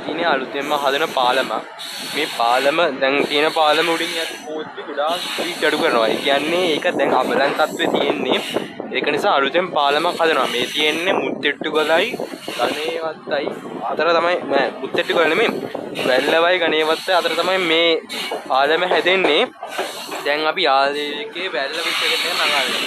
තියෙන්නේ අලුතෙන්ම හදන පාලම. මේ පාලම දැන් තියෙන පාලම උඩින් යත් පෝස්ට් ගොඩාක් ස්පීඩ් අඩු කරනවා. ඒ කියන්නේ ඒක දැන් අබලන් තත්ත්වයේ තියෙන්නේ. ඒක නිසා අලුතෙන් පාලමක් හදනවා. මේ තියෙන්නේ මුත්තෙට්ටු ගලයි ගණේවත්තයි අතර තමයි නෑ මුත්තෙට්ටු ගල නෙමෙයි. වැල්ලවයි ගණේවත්තයි අතර තමයි මේ පාලම හැදෙන්නේ. දැන් අපි යාලේකේ වැල්ල පිටකට නගාලා.